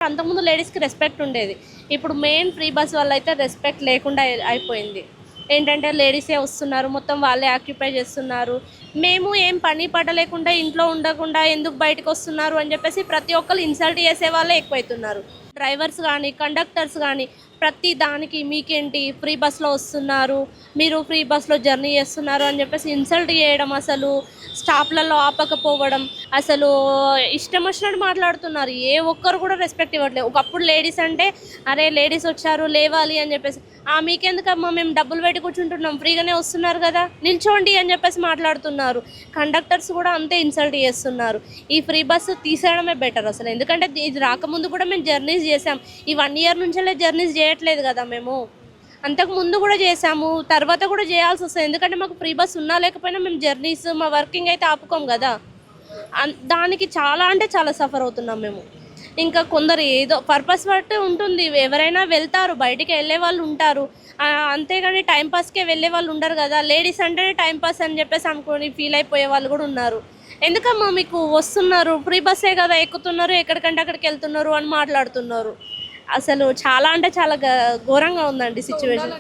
అంతకుముందు లేడీస్కి రెస్పెక్ట్ ఉండేది. ఇప్పుడు మెయిన్ ఫ్రీ బస్ వల్ల అయితే రెస్పెక్ట్ లేకుండా అయిపోయింది. ఏంటంటే లేడీసే వస్తున్నారు, మొత్తం వాళ్ళే ఆక్యుపై చేస్తున్నారు. మేము ఏం పని పాట లేకుండా ఇంట్లో ఉండకుండా ఎందుకు బయటకు వస్తున్నారు అని చెప్పేసి ప్రతి ఒక్కరు ఇన్సల్ట్ చేసే వాళ్ళే ఎక్కువైతున్నారు. డ్రైవర్స్ కానీ కండక్టర్స్ కానీ ప్రతి దానికి మీకేంటి ఫ్రీ బస్లో వస్తున్నారు, మీరు ఫ్రీ బస్లో జర్నీ చేస్తున్నారు అని చెప్పేసి ఇన్సల్ట్ చేయడం, అసలు స్టాప్లలో ఆపకపోవడం, అసలు ఇష్టం వచ్చినట్టు మాట్లాడుతున్నారు. ఏ ఒక్కరు కూడా రెస్పెక్ట్ ఇవ్వట్లేదు. ఒకప్పుడు లేడీస్ అంటే అరే లేడీస్ వచ్చారు లేవాలి అని చెప్పేసి మీకెందుకమ్మా మేము డబ్బులు పెట్టి కూర్చుంటున్నాం, ఫ్రీగానే వస్తున్నారు కదా నిల్చోండి అని చెప్పేసి మాట్లాడుతున్నారు. కండక్టర్స్ కూడా అంతే ఇన్సల్ట్ చేస్తున్నారు. ఈ ఫ్రీ బస్సు తీసేయడమే బెటర్ అసలు. ఎందుకంటే ఇది రాకముందు కూడా మేము జర్నీస్ చేసాం. ఈ 1 year నుంచే జర్నీస్ చేయట్లేదు కదా మేము, అంతకు ముందు కూడా చేసాము, తర్వాత కూడా చేయాల్సి వస్తుంది. ఎందుకంటే మాకు ఫ్రీ బస్ ఉన్నా లేకపోయినా మేము జర్నీస్ మా వర్కింగ్ అయితే ఆపుకోం కదా. దానికి చాలా అంటే చాలా సఫర్ అవుతున్నాం మేము. ఇంకా కొందరు ఏదో పర్పస్ బట్టి ఉంటుంది, ఎవరైనా వెళ్తారు, బయటికి వెళ్ళే వాళ్ళు ఉంటారు, అంతేగాని టైంపాస్కే వెళ్ళే వాళ్ళు ఉండరు కదా. లేడీస్ అంటేనే టైంపాస్ అని చెప్పేసి అనుకొని ఫీల్ అయిపోయే వాళ్ళు కూడా ఉన్నారు. ఎందుకమ్మా మీకు వస్తున్నారు, ఫ్రీ బస్సే కదా ఎక్కుతున్నారు, ఎక్కడికంటే అక్కడికి వెళ్తున్నారు అని మాట్లాడుతున్నారు. అసలు చాలా అంటే చాలా ఘోరంగా ఉందండి సిచ్యువేషన్.